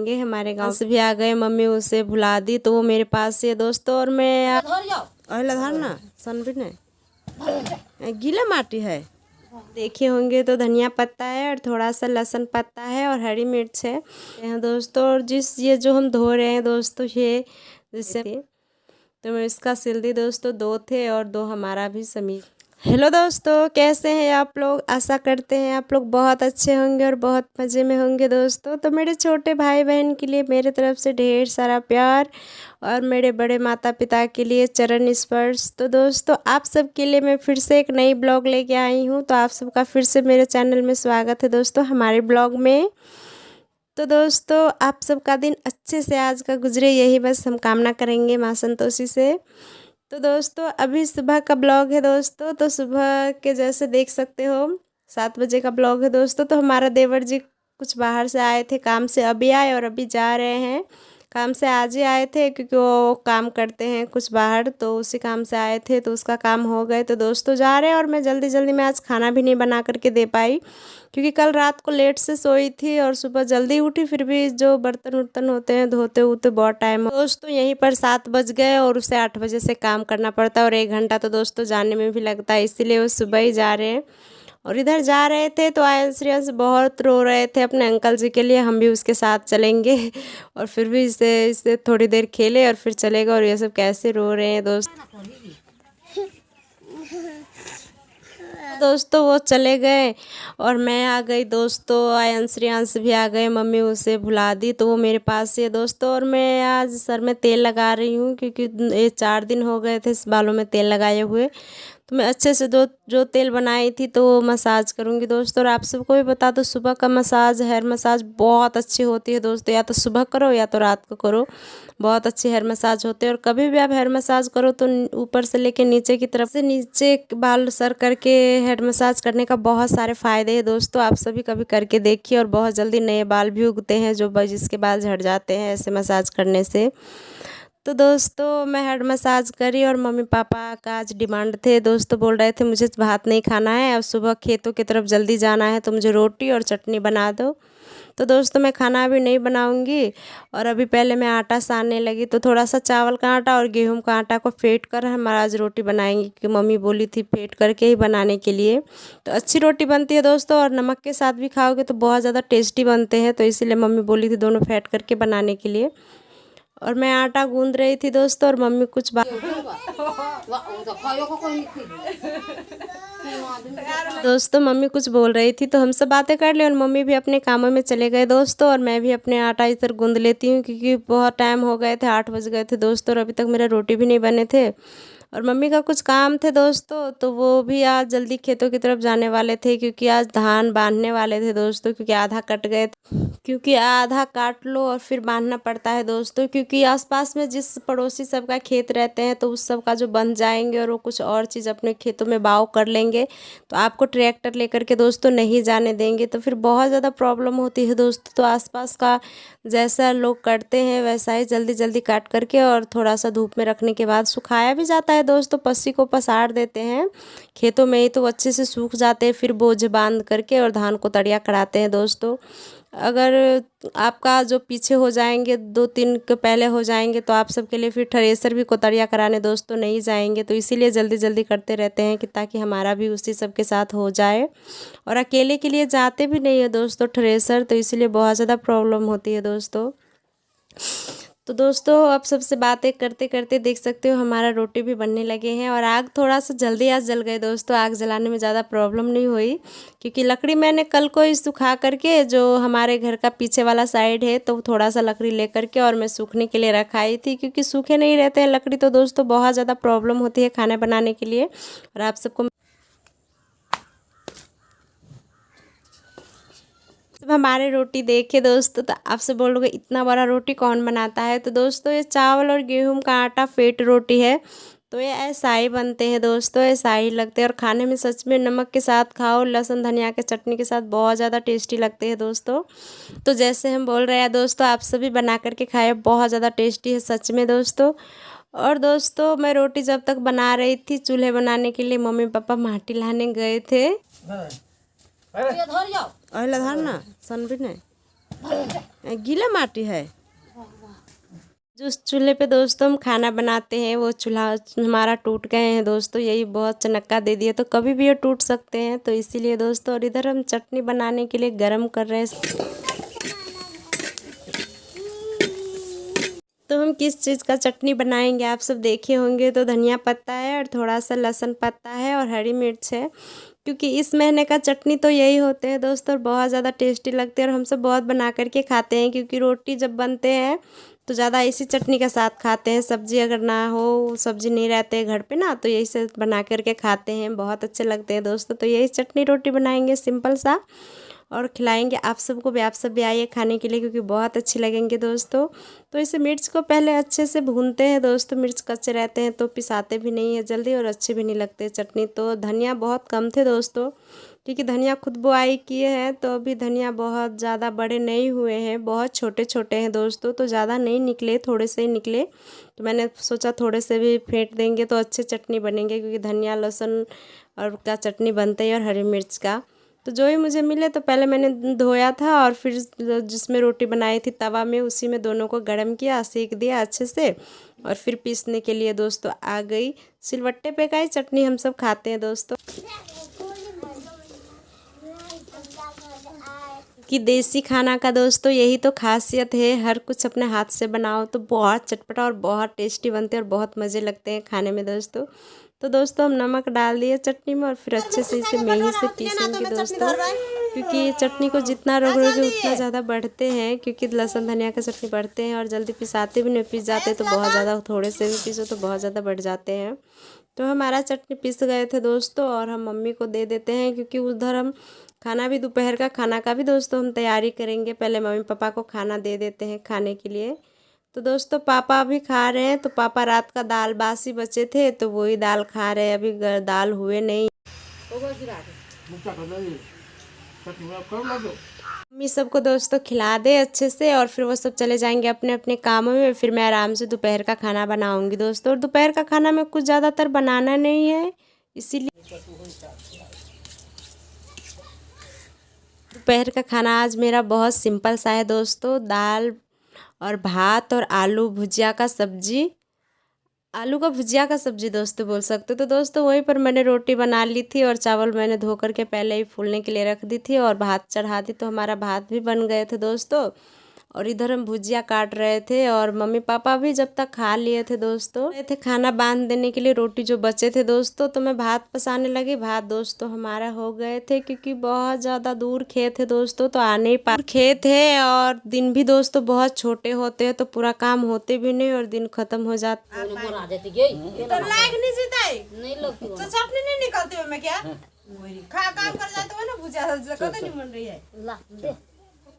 आएंगे। हमारे गांव से भी आ गए, मम्मी उसे भुला दी तो वो मेरे पास से दोस्तों। और मैं ना सन भी नहीं गीला माटी है, देखे होंगे तो धनिया पत्ता है और थोड़ा सा लहसुन पत्ता है और हरी मिर्च है दोस्तों। और ये जो हम धो रहे हैं दोस्तों, ये जिससे तो मैं इसका सिल दी दोस्तों। 2 थे और 2 हमारा भी समीर। हेलो दोस्तों, कैसे हैं आप लोग? आशा करते हैं आप लोग बहुत अच्छे होंगे और बहुत मज़े में होंगे दोस्तों। तो मेरे छोटे भाई बहन के लिए मेरे तरफ से ढेर सारा प्यार और मेरे बड़े माता पिता के लिए चरण स्पर्श। तो दोस्तों, आप सब के लिए मैं फिर से एक नई ब्लॉग लेके आई हूँ। तो आप सबका फिर से मेरे चैनल में स्वागत है दोस्तों, हमारे ब्लॉग में। तो दोस्तों, आप सबका दिन अच्छे से आज का गुजरे, यही बस हम कामना करेंगे माँ संतोषी से। तो दोस्तों, अभी सुबह का ब्लॉग है दोस्तों। तो सुबह के जैसे देख सकते हो 7 बजे का ब्लॉग है दोस्तों। तो हमारा देवर जी कुछ बाहर से आए थे, काम से अभी आए और अभी जा रहे हैं। काम से आज ही आए थे क्योंकि वो काम करते हैं कुछ बाहर, तो उसी काम से आए थे तो उसका काम हो गए तो दोस्तों जा रहे हैं। और मैं जल्दी जल्दी में आज खाना भी नहीं बना करके दे पाई क्योंकि कल रात को लेट से सोई थी और सुबह जल्दी उठी, फिर भी जो बर्तन उर्तन होते हैं धोते होते बहुत टाइम। दोस्तों यहीं पर 7 बज गए और उसे 8 बजे से काम करना पड़ता है और 1 घंटा तो दोस्तों जाने में भी लगता है, इसीलिए वो सुबह ही जा रहे हैं। और इधर जा रहे थे तो आयंस बहुत रो रहे थे अपने अंकल जी के लिए, हम भी उसके साथ चलेंगे और फिर भी इससे थोड़ी देर खेले और फिर चलेगा। और ये सब कैसे रो रहे हैं दोस्तों वो चले गए और मैं आ गई दोस्तों। आयंस भी आ गए, मम्मी उसे भुला दी तो वो मेरे पास से दोस्तों। और मैं आज सर में तेल लगा रही हूँ क्योंकि ये 4 दिन हो गए थे इस बालों में तेल लगाए हुए। तो मैं अच्छे से जो तेल बनाई थी तो वो मसाज करूँगी दोस्तों। और आप सबको भी बता दो, सुबह का मसाज, हेयर मसाज बहुत अच्छी होती है दोस्तों। या तो सुबह करो या तो रात को करो, बहुत अच्छे हेयर मसाज होते हैं। और कभी भी आप हेयर मसाज करो तो ऊपर से लेके नीचे की तरफ से नीचे बाल सर करके हेयर मसाज करने का बहुत सारे फ़ायदे हैं दोस्तों। आप सभी कभी करके देखिए और बहुत जल्दी नए बाल भी उगते हैं, जिसके बाल झड़ जाते हैं ऐसे मसाज करने से। तो दोस्तों मैं हेड मसाज करी और मम्मी पापा का आज डिमांड थे दोस्तों, बोल रहे थे मुझे भात नहीं खाना है और सुबह खेतों की तरफ जल्दी जाना है तो मुझे रोटी और चटनी बना दो। तो दोस्तों मैं खाना अभी नहीं बनाऊंगी और अभी पहले मैं आटा सानने लगी। तो थोड़ा सा चावल का आटा और गेहूं का आटा को फेंट कर हम आज रोटी बनाएंगे क्योंकि मम्मी बोली थी फेंट करके ही बनाने के लिए। तो अच्छी रोटी बनती है दोस्तों और नमक के साथ भी खाओगे तो बहुत ज़्यादा टेस्टी बनते हैं, तो इसीलिए मम्मी बोली थी दोनों फेंट करके बनाने के लिए। और मैं आटा गूंद रही थी दोस्तों और मम्मी कुछ दोस्तों मम्मी कुछ बोल रही थी तो हम सब बातें कर ले और मम्मी भी अपने कामों में चले गए दोस्तों। और मैं भी अपने आटा इधर गूंद लेती हूँ क्योंकि बहुत टाइम हो गए थे, 8 बज गए थे दोस्तों और अभी तक मेरा रोटी भी नहीं बने थे। और मम्मी का कुछ काम थे दोस्तों, तो वो भी आज जल्दी खेतों की तरफ जाने वाले थे क्योंकि आज धान बांधने वाले थे दोस्तों। क्योंकि आधा कट गए थे, क्योंकि आधा काट लो और फिर बांधना पड़ता है दोस्तों, क्योंकि आसपास में जिस पड़ोसी सबका खेत रहते हैं तो उस सब का जो बंध जाएंगे और वो कुछ और चीज़ अपने खेतों में बाव कर लेंगे तो आपको ट्रैक्टर लेकर के दोस्तों नहीं जाने देंगे, तो फिर बहुत ज़्यादा प्रॉब्लम होती है दोस्तों। तो आसपास का जैसा लोग करते हैं वैसा ही जल्दी जल्दी काट करके और थोड़ा सा धूप में रखने के बाद सुखाया भी जाता है दोस्तों। पस्सी को पसार देते हैं खेतों में ही तो अच्छे से सूख जाते हैं, फिर बोझ बांध करके और धान को तड़िया कराते हैं दोस्तों। अगर आपका जो पीछे हो जाएंगे 2-3 के पहले हो जाएंगे तो आप सबके लिए फिर थ्रेसर भी कोतरिया कराने दोस्तों नहीं जाएंगे, तो इसीलिए जल्दी जल्दी करते रहते हैं कि ताकि हमारा भी उसी सब के साथ हो जाए। और अकेले के लिए जाते भी नहीं है दोस्तों थ्रेसर, तो इसीलिए बहुत ज़्यादा प्रॉब्लम होती है दोस्तों। तो दोस्तों अब सबसे बातें करते करते देख सकते हो हमारा रोटी भी बनने लगे हैं और आग थोड़ा सा जल्दी आज जल गए दोस्तों। आग जलाने में ज़्यादा प्रॉब्लम नहीं हुई क्योंकि लकड़ी मैंने कल को ही सुखा करके, जो हमारे घर का पीछे वाला साइड है तो थोड़ा सा लकड़ी ले करके और मैं सूखने के लिए रखाई थी क्योंकि सूखे नहीं रहते हैं लकड़ी तो दोस्तों बहुत ज़्यादा प्रॉब्लम होती है खाना बनाने के लिए। और आप सबको हमारे रोटी देखे दोस्तों तो आपसे बोलोगे इतना बड़ा रोटी कौन बनाता है, तो दोस्तों ये चावल और गेहूं का आटा फेट रोटी है। तो ये ऐसा ही बनते हैं दोस्तों, ऐसा ही लगते हैं और खाने में सच में नमक के साथ खाओ, लहसुन धनिया के चटनी के साथ बहुत ज़्यादा टेस्टी लगते हैं दोस्तों। तो जैसे हम बोल रहे हैं दोस्तों, आप सभी बना करके खाए, बहुत ज़्यादा टेस्टी है सच में दोस्तों। और दोस्तों मैं रोटी जब तक बना रही थी चूल्हे बनाने के लिए मम्मी पापा माटी लाने गए थे। धर ना सन भी नहीं गीला माटी है। जिस चूल्हे पे दोस्तों हम खाना बनाते हैं वो चूल्हा हमारा टूट गए हैं दोस्तों, यही बहुत चनक्का दे दिए, तो कभी भी ये टूट सकते हैं, तो इसीलिए दोस्तों। और इधर हम चटनी बनाने के लिए गरम कर रहे हैं। तो हम किस चीज़ का चटनी बनाएंगे आप सब देखे होंगे। तो धनिया पत्ता है और थोड़ा सा लहसुन पत्ता है और हरी मिर्च है, क्योंकि इस महीने का चटनी तो यही होते हैं दोस्तों, और बहुत ज़्यादा टेस्टी लगते हैं और हम सब बहुत बना करके खाते हैं, क्योंकि रोटी जब बनते हैं तो ज़्यादा इसी चटनी के साथ खाते हैं। सब्जी अगर ना हो, सब्जी नहीं रहते घर पे ना, तो यही से बना करके खाते हैं, बहुत अच्छे लगते हैं दोस्तों। तो यही चटनी रोटी बनाएंगे सिंपल सा और खिलाएंगे आप सबको भी। आप सब भी आइए खाने के लिए, क्योंकि बहुत अच्छी लगेंगे दोस्तों। तो इसे मिर्च को पहले अच्छे से भूनते हैं दोस्तों, मिर्च कच्चे रहते हैं तो पिसाते भी नहीं है जल्दी और अच्छे भी नहीं लगते चटनी। तो धनिया बहुत कम थे दोस्तों, क्योंकि धनिया खुद बुआई किए हैं, तो अभी धनिया बहुत ज़्यादा बड़े नहीं हुए हैं, बहुत छोटे छोटे हैं दोस्तों, तो ज़्यादा नहीं निकले, थोड़े से ही निकले। तो मैंने सोचा थोड़े से भी फेंट देंगे तो अच्छे चटनी बनेंगे, क्योंकि धनिया लहसुन और का चटनी बनता है और हरी मिर्च का। तो जो ही मुझे मिले तो पहले मैंने धोया था और फिर जिसमें रोटी बनाई थी तवा में, उसी में दोनों को गर्म किया, सेक दिया अच्छे से, और फिर पीसने के लिए दोस्तों आ गई। सिलवट्टे पे का ही चटनी हम सब खाते हैं दोस्तों, कि देसी खाना का दोस्तों यही तो खासियत है, हर कुछ अपने हाथ से बनाओ तो बहुत चटपटा और बहुत टेस्टी बनते हैं और बहुत मज़े लगते हैं खाने में दोस्तों। तो दोस्तों हम नमक डाल दिए चटनी में और फिर अच्छे से इसे मेही से पीसेंगे दोस्तों, क्योंकि चटनी को जितना रगड़ोगे उतना ज़्यादा बढ़ते हैं, क्योंकि लहसुन धनिया का चटनी बढ़ते हैं और जल्दी पिसाते भी नहीं, पिस जाते तो बहुत ज़्यादा, थोड़े से भी पीसो तो बहुत ज़्यादा बढ़ जाते हैं। तो हमारा चटनी पिस गए थे दोस्तों और हम मम्मी को दे देते हैं, क्योंकि उधर हम खाना भी, दोपहर का खाना का भी दोस्तों हम तैयारी करेंगे। पहले मम्मी पापा को खाना दे देते हैं खाने के लिए। तो दोस्तों पापा अभी खा रहे हैं, तो पापा रात का दाल बासी बचे थे तो वही दाल खा रहे हैं, अभी दाल हुए नहीं। मम्मी सबको दोस्तों खिला दे अच्छे से और फिर वो सब चले जाएंगे अपने अपने कामों में, फिर मैं आराम से दोपहर का खाना बनाऊंगी दोस्तों। और दोपहर का खाना में कुछ ज़्यादातर बनाना नहीं है, इसीलिए दोपहर का खाना आज मेरा बहुत सिंपल सा है दोस्तों, दाल और भात और आलू भुजिया का सब्जी, आलू का भुजिया का सब्जी दोस्तों बोल सकते हो। तो दोस्तों वहीं पर मैंने रोटी बना ली थी और चावल मैंने धो करके पहले ही फूलने के लिए रख दी थी और भात चढ़ा दी, तो हमारा भात भी बन गए थे दोस्तों। और इधर हम भुजिया काट रहे थे और मम्मी पापा भी जब तक खा लिए थे दोस्तों, गए थे खाना बांध देने के लिए, रोटी जो बचे थे दोस्तों, तो मैं भात पसाने लगी। भात दोस्तों हमारा हो गए थे, क्योंकि बहुत ज़्यादा दूर खेत है दोस्तों, तो आने ही पा खेत है और दिन भी दोस्तों बहुत छोटे होते हैं, तो पूरा काम होते भी नहीं और दिन खत्म हो जाता है।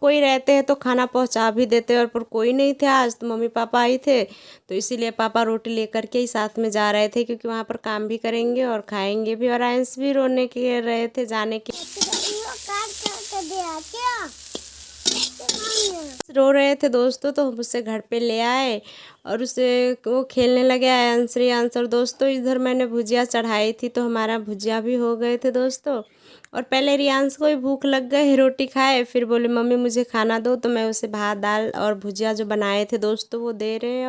कोई रहते हैं तो खाना पहुंचा भी देते हैं, और पर कोई नहीं थे आज, तो मम्मी पापा आई थे, तो इसीलिए पापा रोटी लेकर के ही साथ में जा रहे थे, क्योंकि वहाँ पर काम भी करेंगे और खाएंगे भी। और आंस भी रोने के रहे थे जाने के, रो रहे थे दोस्तों, तो हम उसे घर पे ले आए और उसे वो खेलने लगे आंसरी आंसर दोस्तों। इधर मैंने भुजिया चढ़ाई थी तो हमारा भुजिया भी हो गए थे दोस्तों। और पहले रियांश को भी भूख लग गई, रोटी खाए, फिर बोले मम्मी मुझे खाना दो, तो मैं उसे भात दाल और भुजिया जो बनाए थे दोस्तों वो दे रहे हैं।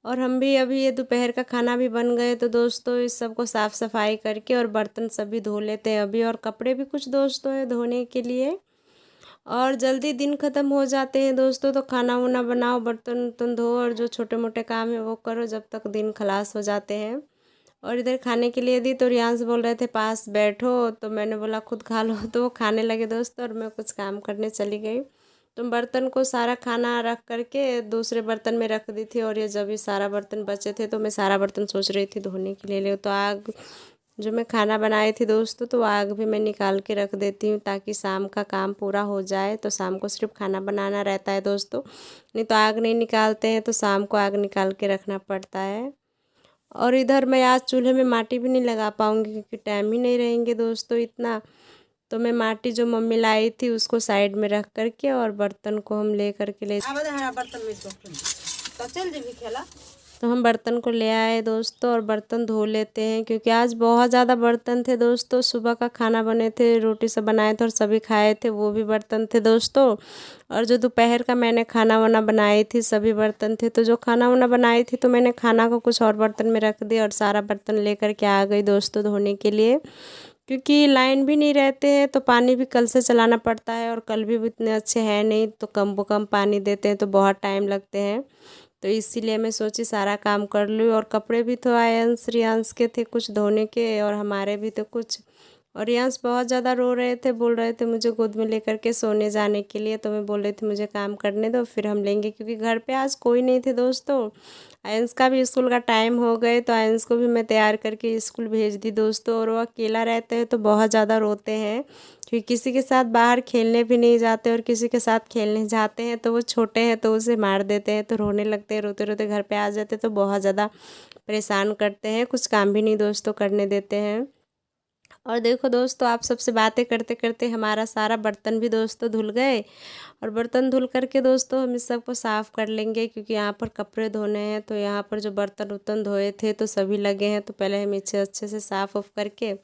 और हम भी अभी ये दोपहर का खाना भी बन गए, तो दोस्तों इस सब को साफ़ सफाई करके और बर्तन सभी धो लेते हैं अभी, और कपड़े भी कुछ दोस्तों है धोने के लिए, और जल्दी दिन ख़त्म हो जाते हैं दोस्तों। तो खाना वाना बनाओ, बर्तन वर्तन धो और जो छोटे मोटे काम है वो करो, जब तक दिन खलास हो जाते हैं। और इधर खाने के लिए दी तो रियांश बोल रहे थे पास बैठो, तो मैंने बोला खुद खा लो, तो वो खाने लगे दोस्तों और मैं कुछ काम करने चली गई। तो बर्तन को सारा खाना रख करके दूसरे बर्तन में रख दी थी, और ये जब ये सारा बर्तन बचे थे तो मैं सारा बर्तन सोच रही थी धोने के लिए। तो आग जो मैं खाना बनाई थी दोस्तों, तो आग भी मैं निकाल के रख देती हूँ ताकि शाम का काम पूरा हो जाए। तो शाम को सिर्फ खाना बनाना रहता है दोस्तों, नहीं तो आग नहीं निकालते हैं, तो शाम को आग निकाल के रखना पड़ता है। और इधर मैं आज चूल्हे में माटी भी नहीं लगा पाऊँगी, क्योंकि टाइम ही नहीं रहेंगे दोस्तों इतना। तो मैं माटी जो मम्मी लाई थी उसको साइड में रख करके और बर्तन को हम ले करके ले, तो हम बर्तन को ले आए दोस्तों और बर्तन धो लेते हैं, क्योंकि आज बहुत ज़्यादा बर्तन थे दोस्तों। सुबह का खाना बने थे, रोटी सब बनाए थे और सभी खाए थे, वो भी बर्तन थे दोस्तों। और जो दोपहर का मैंने खाना वाना बनाई थी सभी बर्तन थे। तो जो खाना वाना बनाई थी तो मैंने खाना को कुछ और बर्तन में रख दिया और सारा बर्तन लेकर के आ गई दोस्तों धोने के लिए, क्योंकि लाइन भी नहीं रहते हैं तो पानी भी कल से चलाना पड़ता है और कल भी इतने अच्छे हैं नहीं, तो कम पानी देते हैं तो बहुत टाइम लगते हैं। तो इसीलिए मैं सोची सारा काम कर लूँ। और कपड़े भी तो आयंस रियांस के थे कुछ धोने के और हमारे भी तो कुछ। और रियांस बहुत ज़्यादा रो रहे थे, बोल रहे थे मुझे गोद में लेकर के सोने जाने के लिए। तो मैं बोल रही थी मुझे काम करने दो फिर हम लेंगे, क्योंकि घर पे आज कोई नहीं थे दोस्तों। आयंस का भी स्कूल का टाइम हो गए तो आयंस को भी मैं तैयार करके स्कूल भेज दी दोस्तों। और वो अकेला रहते हैं तो बहुत ज़्यादा रोते हैं, क्योंकि किसी के साथ बाहर खेलने भी नहीं जाते और किसी के साथ खेलने जाते हैं तो वो छोटे हैं तो उसे मार देते हैं, तो रोने लगते हैं। रोते रोते घर पे आ जाते तो बहुत ज़्यादा परेशान करते हैं, कुछ काम भी नहीं दोस्तों करने देते हैं। और देखो दोस्तों, आप सबसे बातें करते करते हमारा सारा बर्तन भी दोस्तों धुल गए। और बर्तन धुल करके दोस्तों हम इस सबको साफ़ कर लेंगे, क्योंकि यहाँ पर कपड़े धोने हैं। तो यहाँ पर जो बर्तन उर्तन धोए थे तो सभी लगे हैं, तो पहले हम इसे अच्छे से साफ़ उफ करके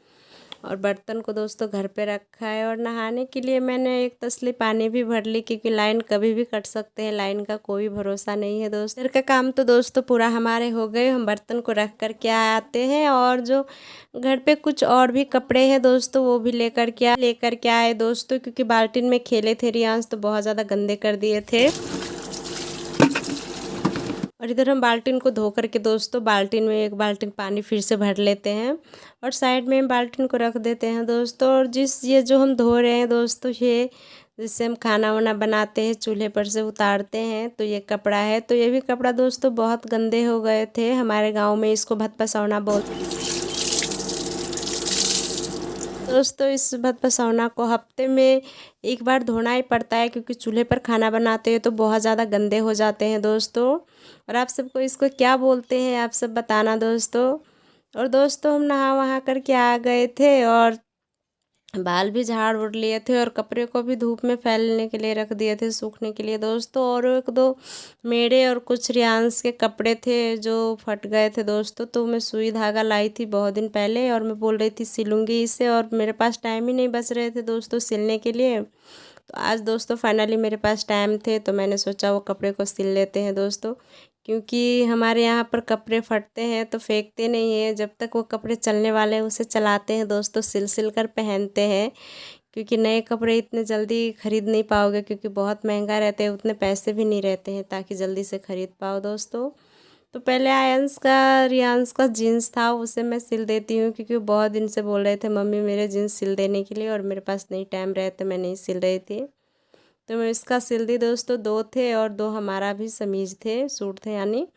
और बर्तन को दोस्तों घर पे रखा है। और नहाने के लिए मैंने एक तसली पानी भी भर ली, क्योंकि लाइन कभी भी कट सकते हैं, लाइन का कोई भरोसा नहीं है दोस्तों। घर का काम तो दोस्तों पूरा हमारे हो गए, हम बर्तन को रख कर के आते हैं। और जो घर पे कुछ और भी कपड़े हैं दोस्तों वो भी लेकर के आए दोस्तों, क्योंकि बाल्टीन में खेले थे रियांश तो बहुत ज़्यादा गंदे कर दिए थे। और इधर हम बाल्टीन को धो करके दोस्तों बाल्टीन में एक बाल्टीन पानी फिर से भर लेते हैं और साइड में बाल्टीन को रख देते हैं दोस्तों। और ये जो हम धो रहे हैं दोस्तों, ये जिससे हम खाना वाना बनाते हैं चूल्हे पर से उतारते हैं, तो ये कपड़ा है। तो ये भी कपड़ा दोस्तों बहुत गंदे हो गए थे, हमारे गाँव में इसको भत पसौना बोलते दोस्तों। इस भत पसौना को हफ्ते में एक बार धोना ही पड़ता है, क्योंकि चूल्हे पर खाना बनाते हैं तो बहुत ज़्यादा गंदे हो जाते हैं दोस्तों। और आप सबको इसको क्या बोलते हैं आप सब बताना दोस्तों। और दोस्तों हम नहा वहा करके आ गए थे और बाल भी झाड़ उड़ लिए थे और कपड़े को भी धूप में फैलने के लिए रख दिए थे सूखने के लिए दोस्तों। और एक दो मेरे और कुछ रियांश के कपड़े थे जो फट गए थे दोस्तों, तो मैं सुई धागा लाई थी बहुत दिन पहले और मैं बोल रही थी सिलूँगी इसे, और मेरे पास टाइम ही नहीं बच रहे थे दोस्तों सिलने के लिए। तो आज दोस्तों फाइनली मेरे पास टाइम थे तो मैंने सोचा वो कपड़े को सिल लेते हैं दोस्तों, क्योंकि हमारे यहाँ पर कपड़े फटते हैं तो फेंकते नहीं हैं, जब तक वो कपड़े चलने वाले हैं उसे चलाते हैं दोस्तों, सिल कर पहनते हैं। क्योंकि नए कपड़े इतने जल्दी ख़रीद नहीं पाओगे, क्योंकि बहुत महंगा रहते हैं, उतने पैसे भी नहीं रहते हैं ताकि जल्दी से ख़रीद पाओ दोस्तों। तो पहले आयंस का रियांश का जीन्स था उसे मैं सिल देती हूँ, क्योंकि वो बहुत दिन से बोल रहे थे मम्मी मेरे जीन्स सिल देने के लिए, और मेरे पास नहीं टाइम रहे तो मैं नहीं सिल रही थी। तो मैं इसका सिल दी दोस्तों, 2 थे और 2 हमारा भी समीज थे, सूट थे यानी।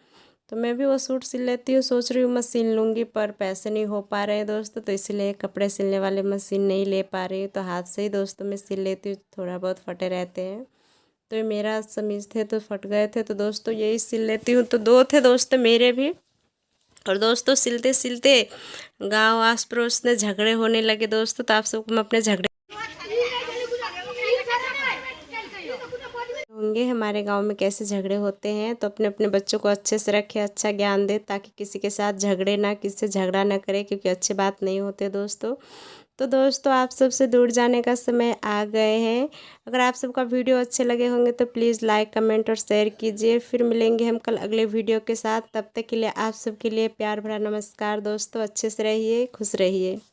तो मैं भी वो सूट सिल लेती हूँ, सोच रही हूँ मशीन लूँगी पर पैसे नहीं हो पा रहे हैं दोस्तों, तो इसलिए कपड़े सिलने वाले मशीन नहीं ले पा रही हूँ, तो हाथ से ही दोस्तों मैं सिल लेती हूँ, थोड़ा बहुत फटे रहते हैं। तो ये मेरा समीज थे तो फट गए थे तो दोस्तों यही सिल लेती हूँ। तो 2 थे दोस्तों मेरे भी। और दोस्तों सिलते सिलते गांव आस पड़ोस में झगड़े होने लगे दोस्तों, तो आप सबको मैं अपने झगड़े होंगे हमारे गांव में कैसे झगड़े होते हैं। तो अपने अपने बच्चों को अच्छे से रखें, अच्छा ज्ञान दे, ताकि किसी के साथ झगड़े ना, किसी से झगड़ा ना करे, क्योंकि अच्छी बात नहीं होते दोस्तों। तो दोस्तों आप सबसे दूर जाने का समय आ गए हैं। अगर आप सबका वीडियो अच्छे लगे होंगे तो प्लीज़ लाइक कमेंट और शेयर कीजिए। फिर मिलेंगे हम कल अगले वीडियो के साथ, तब तक के लिए आप सबके लिए प्यार भरा नमस्कार दोस्तों। अच्छे से रहिए, खुश रहिए।